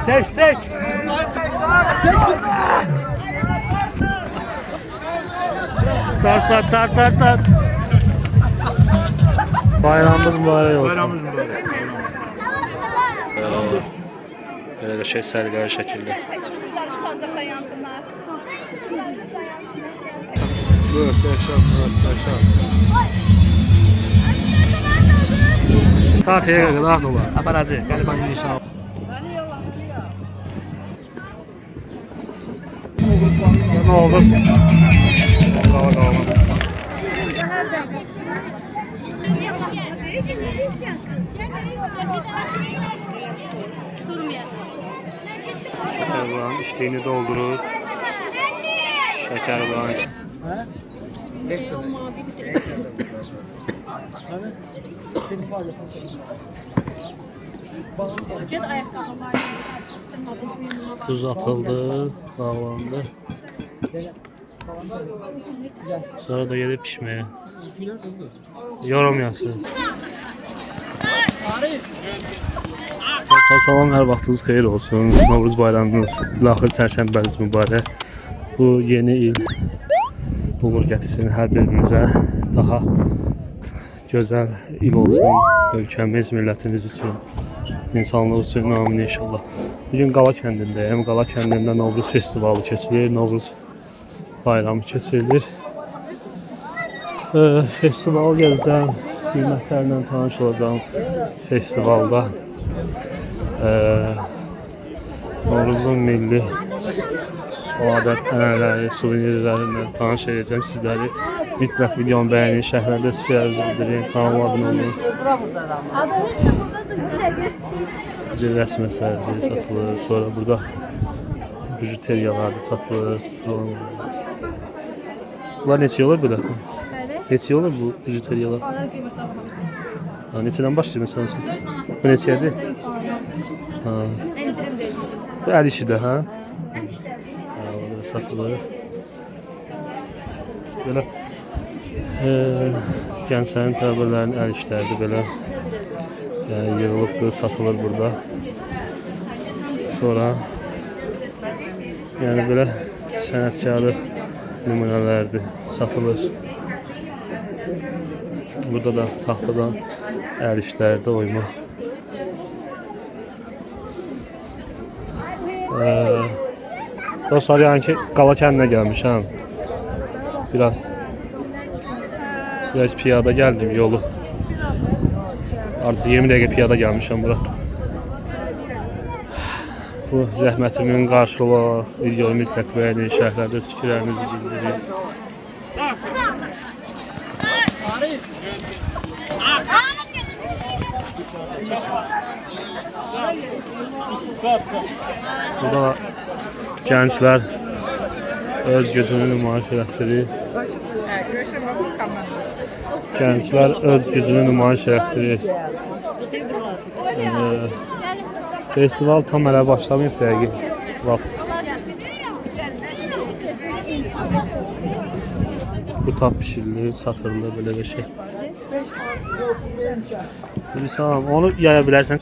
Çek. Tart. Bayramımız mübarek olsun. Böyle de şey sergili şekilde. Tahtaya kadar rahat olar. Aparacı. Galiba inşallah. Ne olur? Tamam. Şeker buranın içtiğini doldurur. Şeker buranın içi. Tuz atıldı, bağlandı. Sonra da gelip pişmeye. Yorum yazsınız. Salam, hər vaxtınız xeyir olsun. Novruz bayramınız, laxır çərşənbəniz mübarək. Bu yeni il uğur gətirsin hər birimizə. Daha gözəl il olsun. Ölkəmiz, millətimiz üçün, insanlıq üçün amin inşallah. Bugün Qala kəndindəyim. Qala kəndində Novruz festivalı keçirir. Novruz bayramı keçirilir. Festival gəzəcəm. Qiymətlərlə tanış olacağım festivalda. Novruzun milli adət ənənələri, suvenirlərindən tanış edəcəm sizləri. Mütləq videonu bəyənin, şərhlərdə fikirlərinizi bildirin, kanalıma abunə olun. Rəsm əsərləri satılır, sonra burada bijuteriyalar da satılır. Bunlar neçə olur burada? Neçə olur bu bijuteriyalar? Neçədən başlayır məsələn? Bu neçədir? Bu əl işidir, hə? Orada satılır. Belə gənclərin, tələbələrinin əl işləridir belə. Yığılıbdır, satılır burada. Sonra yəni belə sənətkarlıq nümunələrdir, satılır. Burada da taxtadan əl işlərdə oyma. Dostlar, yəni ki, Qala kəndinə gəlmişəm. Biraz piyada gəldim yolu. Artıq 20 dəqiqə piyada gəlmişəm bura. Bu zəhmətimin qarşılığı videoyu mütləq bəyənin, şərhlərdə fikirlərinizi bildirin. Burada gençler öz gücünü nümayiş etdirir. Gençler öz gücünü nümayiş etdirir. Festival tam hələ başlamayıb dəqiq. Bu tab pişirilir, satılır belə bir şey. Salam, onu yaya bilərsən.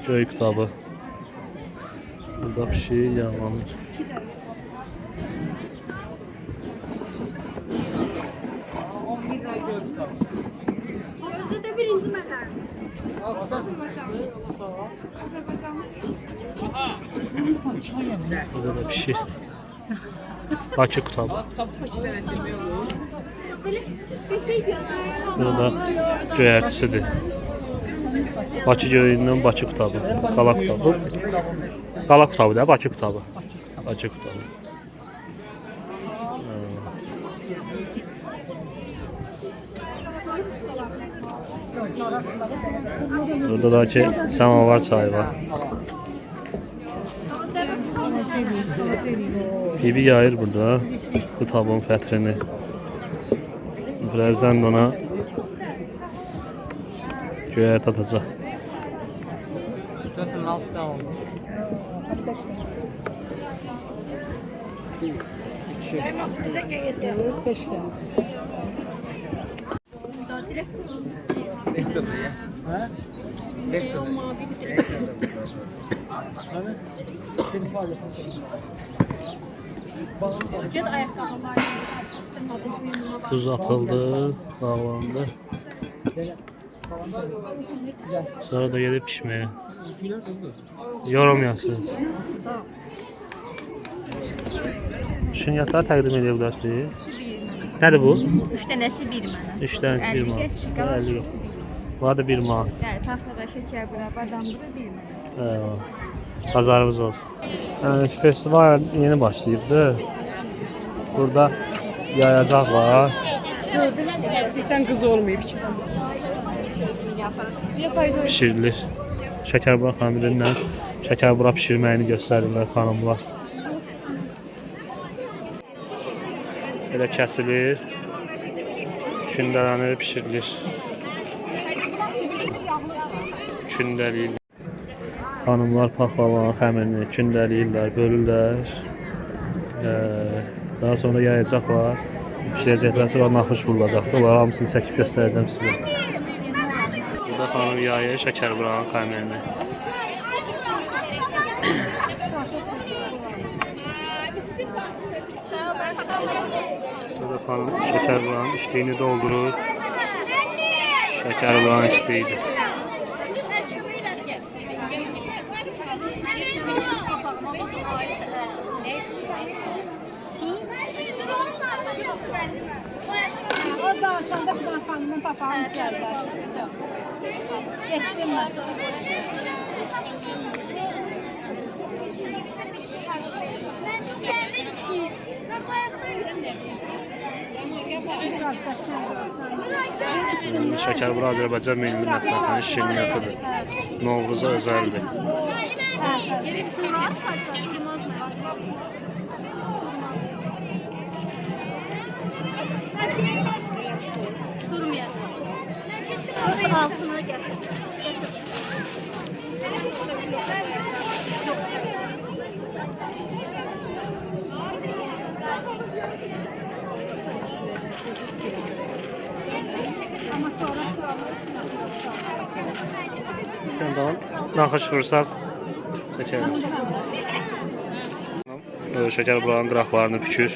Göy kitabı. Burada bir şey yağlanır. Özde birinci məkar. Burada bir şey. Bakı kitabı. Böyle bir şey diyor. Burada göyərtisidir. Bakı göyündən Bakı kitabı. Qala kitabı. Qala kitabı da, Bakı kitabı. Bakı kitabı. Burada da ki samavar çayı var. Bibi yayır burada bu tabun fətrini. Birazdan ona göyərti atacaq. Get ayakkabılar. Tuz atıldı, bağlandı. Sonra da gelip pişmeye. Yorum yazsınız. Sağ ol. Şunu yatağa təqdim edə bilərsiniz. Nədir bu? 3 dənəsi 1 mənə. 3 dənəsi 1 manat. 50 qəpik. Var da 1 manat. Bəli, taxtada şəkər bura, badam bura 1 mənə. Eyvallah. Pazarımız olsun. Yani festival yeni başlayıbdı. Burada yayacaq var. Gerçekten kız olmayıp hiç. Pişirilir. Şəkərbura xəmirindən şəkərbura pişirməyini göstərirlər xanımlar. Belə kəsilir. Kündələnir, pişirilir. Kündəliyirlər. Xanımlar paxlavanın xəmirini kündəliyirlər, bölürlər. Daha sonra yayacaqlar. Pişirəcəklər, sonra naxış vurulacaqdır. Onları hamısını çəkib göstərəcəm sizə. Burada xanım yayır şəkərburanın xəmirini. Burada xanım şəkərburanın içdiyini doldurur. Şəkərburanın içdiyini. O da aşağıda xanımın papağını içerler. Getdim ben. Şəkərbura Azərbaycan milli mətbəxinin şirniyyətidir. Novruza özəldir. Altına gel. Naxış vursaz çəkərik. Şəkərburanın qıraqlarını bükür.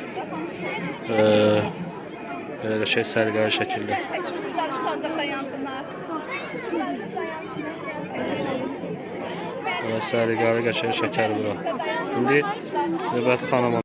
Belə də şey səliqəli şəkildə. Səliqəli qəşəng şəkərbura. İndi növbəti xanıma.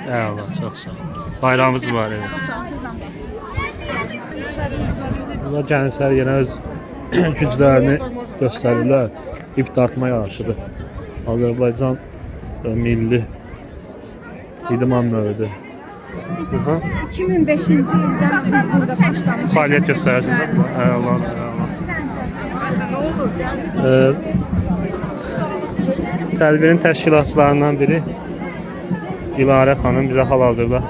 Eyvallah, çok sağ ol. Bayrağımız mübarək. Burada gənclər yenə öz güclərini göstərirlər. İp dartma yarışıdır. Azərbaycan milli idman növüdür. 2005-ci ildən biz burada başlamışıq. Fəaliyyət göstərirsiniz. Eyvallah, eyvallah. Tədbirin təşkilatçılarından biri Dilarə xanım bizə hal-hazırda.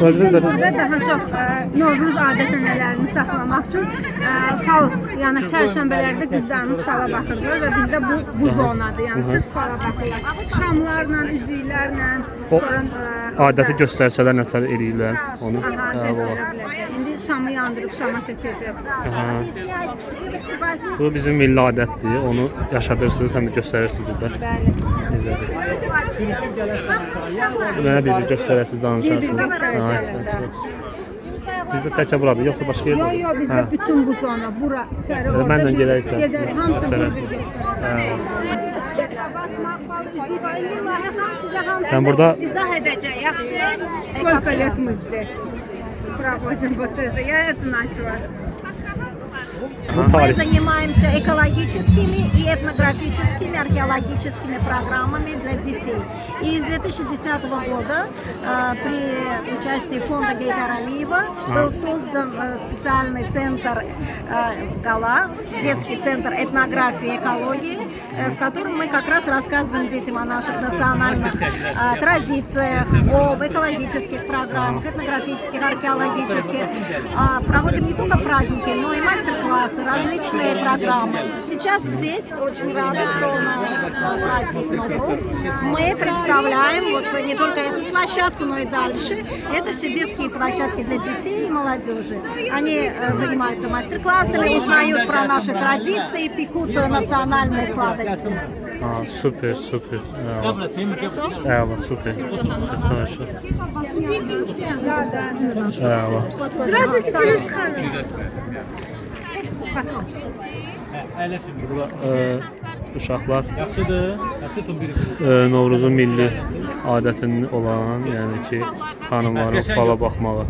Burada daha çox Novruz adət-ənənələrini saxlamaq üçün fal, yəni çərşənbələrdə qızlarımız fala baxırlar və bizdə bu zonadır, yəni sırf fala baxırlar. Şamlarla, üzüklərlə, sonra Adəti göstərsələr nətər eləyirlər onu. göstərə biləcək. İndi şamı yandırıb şama tökəcək. Bu bizim milli adətdir. Onu yaşadırsınız, həm də göstərirsiniz burada. Bəli. Mənə bir göstərəsiniz, danışarsınız. Bir göstərəcəklər. Sizdə təkcə buradır, yoxsa başqa yerdə? Yox, bizdə bütün bu zona, bura, içəri, orada Mənlə gedərik. gedərik. Hamısı bir Sən burada izah edəcək, yaxşı? Сколько лет мы здесь проводим вот это? Я это начала. Мы занимаемся экологическими и этнографическими, археологическими программами для детей. И с 2010 года при участии фонда Гейдара Алиева был создан специальный центр ГАЛА, детский центр этнографии и экологии, в котором мы как раз рассказываем детям о наших национальных традициях, об экологических программах, этнографических, археологических. Проводим не только праздники, но и мастер-классы, различные программы. Сейчас здесь очень рада, что на этот праздник Новруз мы представляем вот не только эту площадку, но и дальше. Это все детские площадки для детей и молодежи. Они занимаются мастер-классами, узнают про наши традиции, пекут национальные сладости. Супер, супер. Eyvallah, super. Хорошо. Eyvallah. Здравствуйте, Фирuz Hanım. Burada uşaqlar Novruzun milli adətinin olan, yəni ki, xanımların fala baxmağı,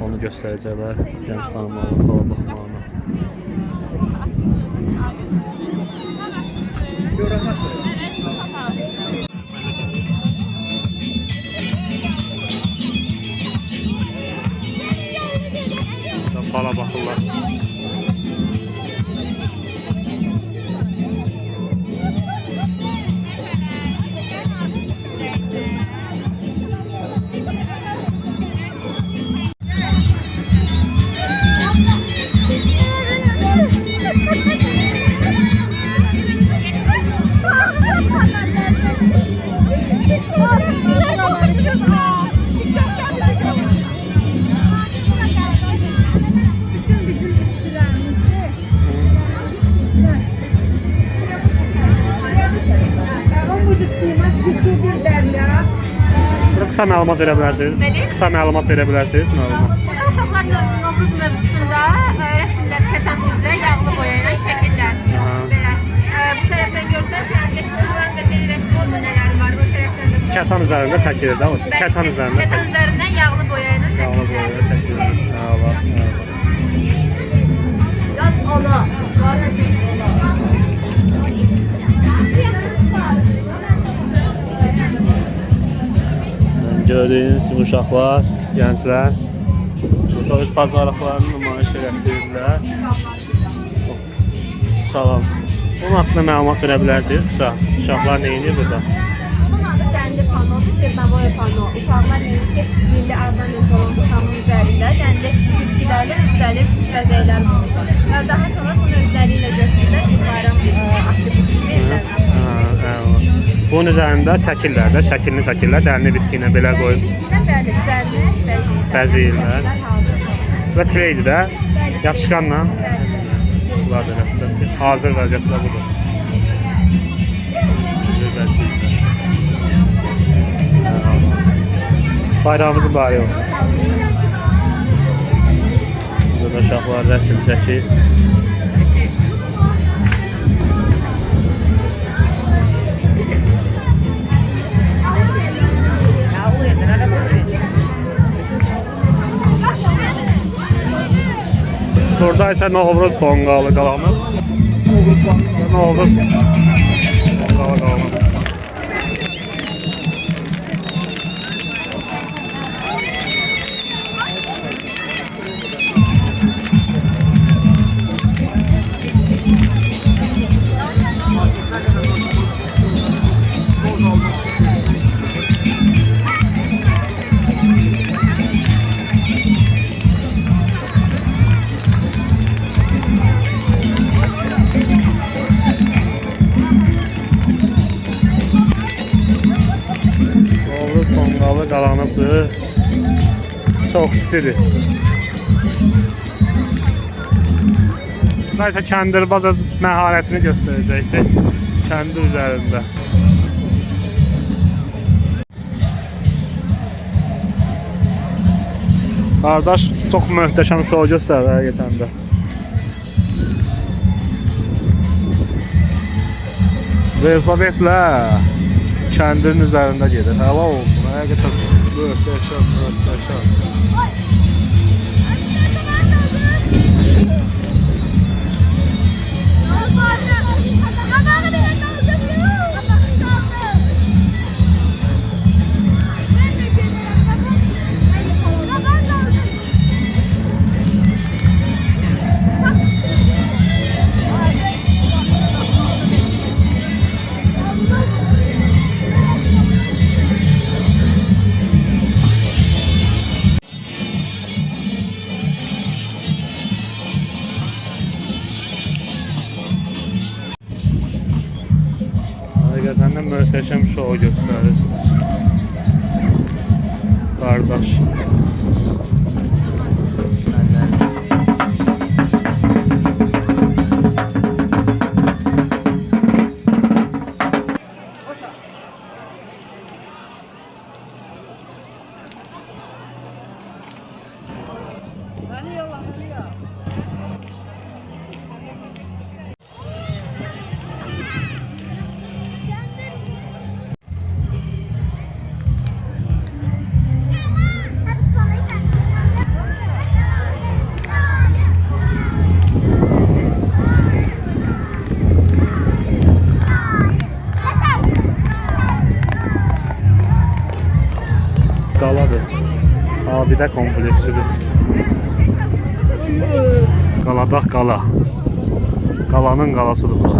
onu göstərəcəklər, gənc xanımların fala baxmağını. Fala baxırlar. Qısa məlumat verə bilərsiniz? Qısa məlumat verə bilərsiniz? Uşaqlar Novruz mövzusunda rəsmlər kətan üzrə yağlı boya ilə çəkirlər. Belə. Bu tərəfdən görsəniz, yəni qəşəng qəşəng rəsm nümunələri var. Bu tərəfdən də Kətan üzərində çəkilir də o. Kətan üzərində. kətan üzərindən yağlı boya ilə Yağlı boyayla çəkilir. Allah. Yaz ola. Gördüyünüz kimi uşaqlar, gənclər öz bacarıqlarını nümayiş etdirirlər. Salam. Bunun haqqında məlumat verə bilərsiniz qısa? Uşaqlar nə edir burada? Bunun adı Dəndi panodur, Serdavoy pano. Uşaqlar ki, milli ornament olan bu panonun üzərində dəndi bitkilərlə müxtəlif bəzəklər bulunur. Və daha sonra bunu özləri ilə götürürlər, bayram aktivitesi verirlər. Bunun üzərində çəkirlər də, şəklini çəkirlər, dərini bitki ilə belə qoyub Bəli, üzərinə bəzəyirlər. Və kleydir də, yapışqanla bunlar da hazır vəziyyətdə budur. Bayrağımızın bari olsun. Burada uşaqlar rəsm çəkir. Burada isə Novruz tonqalı qalanır. Novruz tonqalı qalanır. Qalanıbdır. Çox istidir. Nəysə kəndirbaz öz məharətini göstərəcəkdir. Kəndir üzərində. Qardaş çox möhtəşəm şou göstərir həqiqətən də. Velosipedlə kəndirin üzərində gedir. Həla olsun. Həqiqətən möhtəşəm, möhtəşəm. Həqiqətən də möhtəşəm şou göstərir. Qardaş. Qaladır. Abidə kompleksidir. Qaladaq qala. Qalanın qalasıdır bu.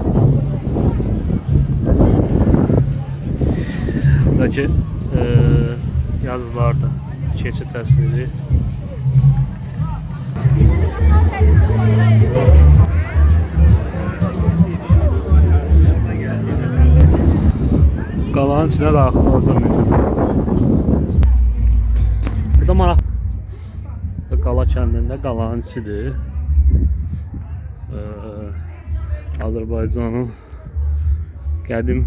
Buradakı yazılarda keçi təsviri. Qalanın içinə daxil olacaq. Burada maraq. Qala kəndində qalanın içidir. Azərbaycanın qədim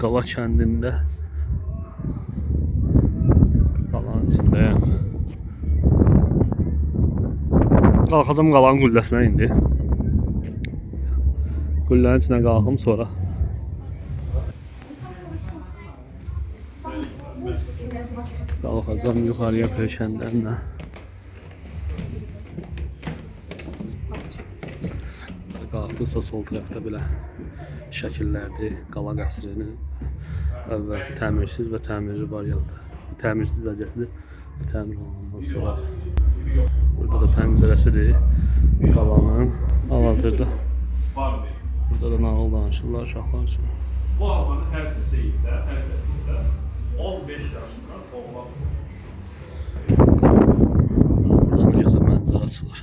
Qala kəndində qalanın içindəyəm. Qalxacam qalanın qülləsinə indi. Qüllənin içinə qalxım sonra. Qalxacam yuxarıya pəşəndənlə. Qalxdıqsa sol tərəfdə belə şəkillərdir. Qala qəsrinin əvvəl təmirsiz və təmirli variantı. Təmirsiz vəziyyətli təmir olunandan sonra. Burada da pəncərəsidir qalanın. Hal-hazırda burada da nağıl danışırlar uşaqlar üçün. Bu havanın hər kəsi isə 15 yaşından olmaq. Buradan gözə mənzərə açılır.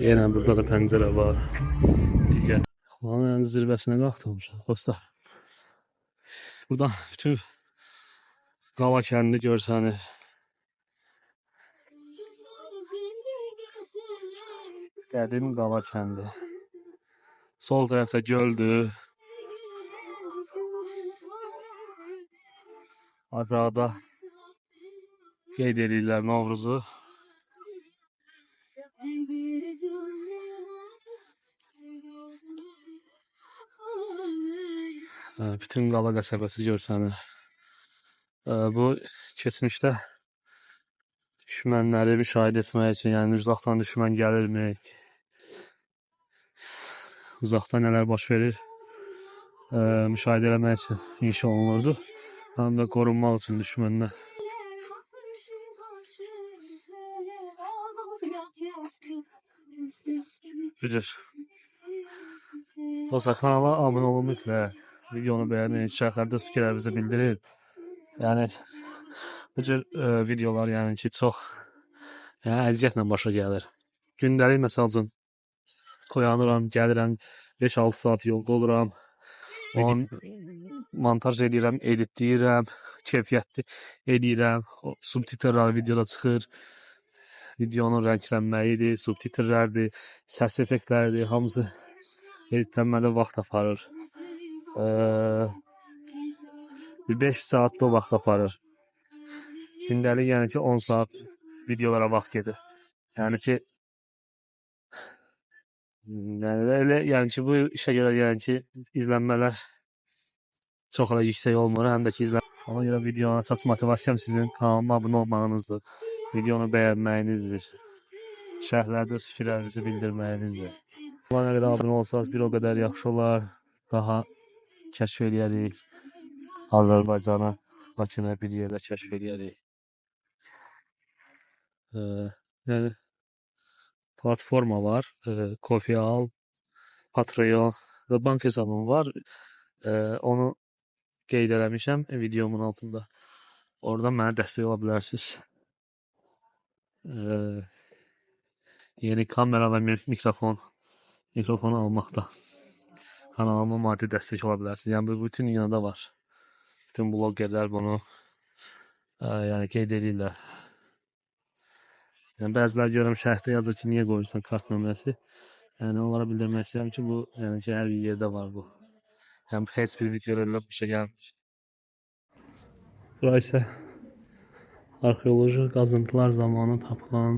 Yenə burada da pəncərə var. Digər. Qalanın zirvəsinə qalxmışıq dostlar. Buradan bütün Qala kəndi görsənir. Qədim Qala kəndi. Sol tərəfdə göldür. Aşağıda qeyd edirlər Novruzu. Bütün Qala qəsəbəsi görsənir. Bu keçmişdə düşmənləri müşahidə etmək üçün, yəni uzaqdan düşmən gəlirmi, uzaqdan nələr baş verir, müşahidə eləmək üçün inşa olunurdu. Həm də qorunmaq üçün düşməndən. Gücür. Dostlar, kanala abunə olun mütləq. Videonu bəyənin, şərhlərdə fikirlərinizi bildirin. Yəni bu cür videolar yəni ki çox əziyyətlə başa gəlir. Gündəlik məsəl üçün oyanıram, gəlirəm, 5-6 saat yolda oluram. Onu montaj edirəm, editləyirəm, keyfiyyətli edirəm. Subtitrlər videoda çıxır. Videonun rənglənməyidir, subtitrlərdir, səs effektləridir, hamısı editlənmədə vaxt aparır. 5 saat da vaxt aparır. Gündəlik yəni ki 10 saat videolara vaxt gedir. Yəni ki yəni ki bu işə görə yəni ki izlənmələr çox da yüksək olmur, həm də ki ona görə videonun əsas motivasiyam sizin kanalıma abunə olmağınızdır. Videonu bəyənməyinizdir. Şərhlərdə öz fikirlərinizi bildirməyinizdir. Buna nə qədər abunə olsanız bir o qədər yaxşı olar. Daha kəşf eləyərik. Azərbaycanı, Bakını bir yerdə kəşf eləyərik. Yəni platforma var. Ko-fi, Patreon və bank hesabım var. Onu qeyd eləmişəm videomun altında. Oradan mənə dəstək ola bilərsiniz. Yeni kamera və mikrofon almaqda. kanalıma maddi dəstək ola bilərsiniz. Yəni bu bütün dünyada var. Bütün blogerlər bunu yəni qeyd edirlər. Yəni bəziləri görürəm şərhdə yazır ki, niyə qoyursan kart nömrəsi? Yəni onlara bildirmək istəyirəm ki, bu yəni ki, hər bir yerdə var bu. Yəni heç bir videolarla bir şey gəlmir. Bura isə arxeoloji qazıntılar zamanı tapılan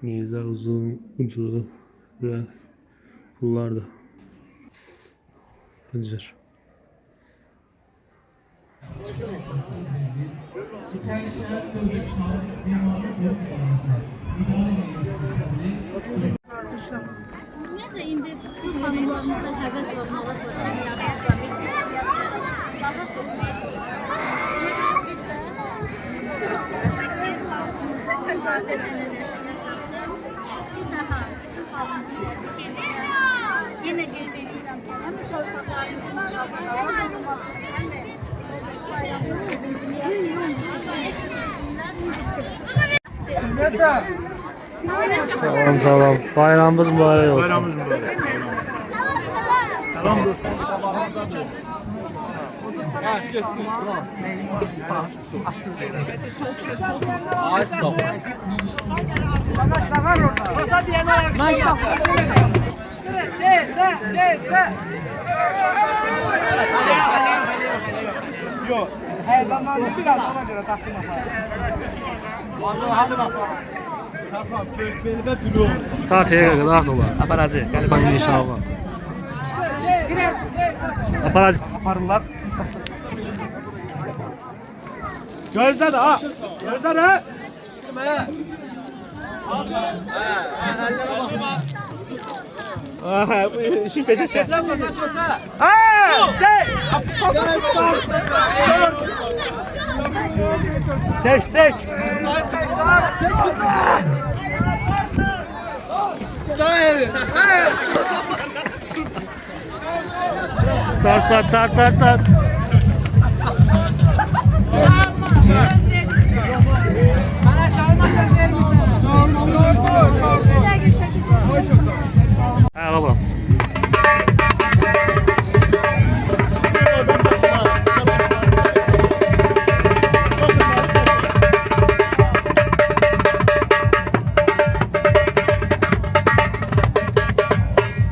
nizə uzun ucu və pullardır. Bu cür. Ümumiyyətlə indi bu xanımlarımızdan həvəs olmağa başlayır, yanımıza bir işləyək, daha çox maraq olur. Biz də xalqımızın mücadiləsində yaşasın, bir daha bütün xalqımızın yenə qeyd edirəm ki, həm torpaqlarımızın şahı olması, həm də bayramın sevincini yaşayacaq. Salam. Bayramımız mübarək olsun. Yok, her zaman biraz ona göre takdim yapar. Hadi bakalım. Tamam, kökbeli ve blue. Tahtaya kadar olar. Aparacı. Gəlib inşallah. Aparacı. Aparırlar. Gözde de ha. Gözde de. Aha, bu işin peşe. Çek. Tart. Hə, baba.